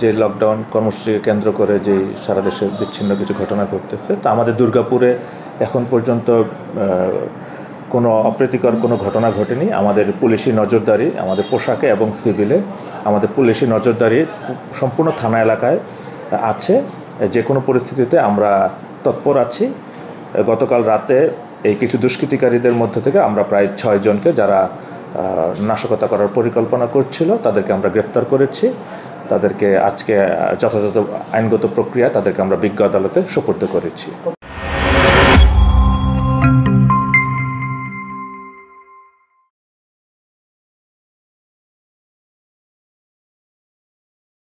যে লকডাউন কর্মসূচিকে কেন্দ্র করে যে সারা দেশে বিচ্ছিন্ন কিছু ঘটনা ঘটতেছে, তা আমাদের দুর্গাপুরে এখন পর্যন্ত কোনো অপ্রীতিকর কোনো ঘটনা ঘটেনি। আমাদের পুলিশি নজরদারি, আমাদের পোশাকে এবং সিভিলে আমাদের পুলিশি নজরদারি সম্পূর্ণ থানা এলাকায় আছে। যে কোনো পরিস্থিতিতে আমরা তৎপর আছি। গতকাল রাতে এই কিছু দুষ্কৃতিকারীদের মধ্যে থেকে আমরা প্রায় 6 জনকে, যারা নাশকতা করার পরিকল্পনা করছিল, তাদেরকে আমরা গ্রেফতার করেছি। তাদেরকে আজকে যথাযথ আইনগত প্রক্রিয়া তাদেরকে আমরা বিজ্ঞ আদালতে সোপর্দ করেছি।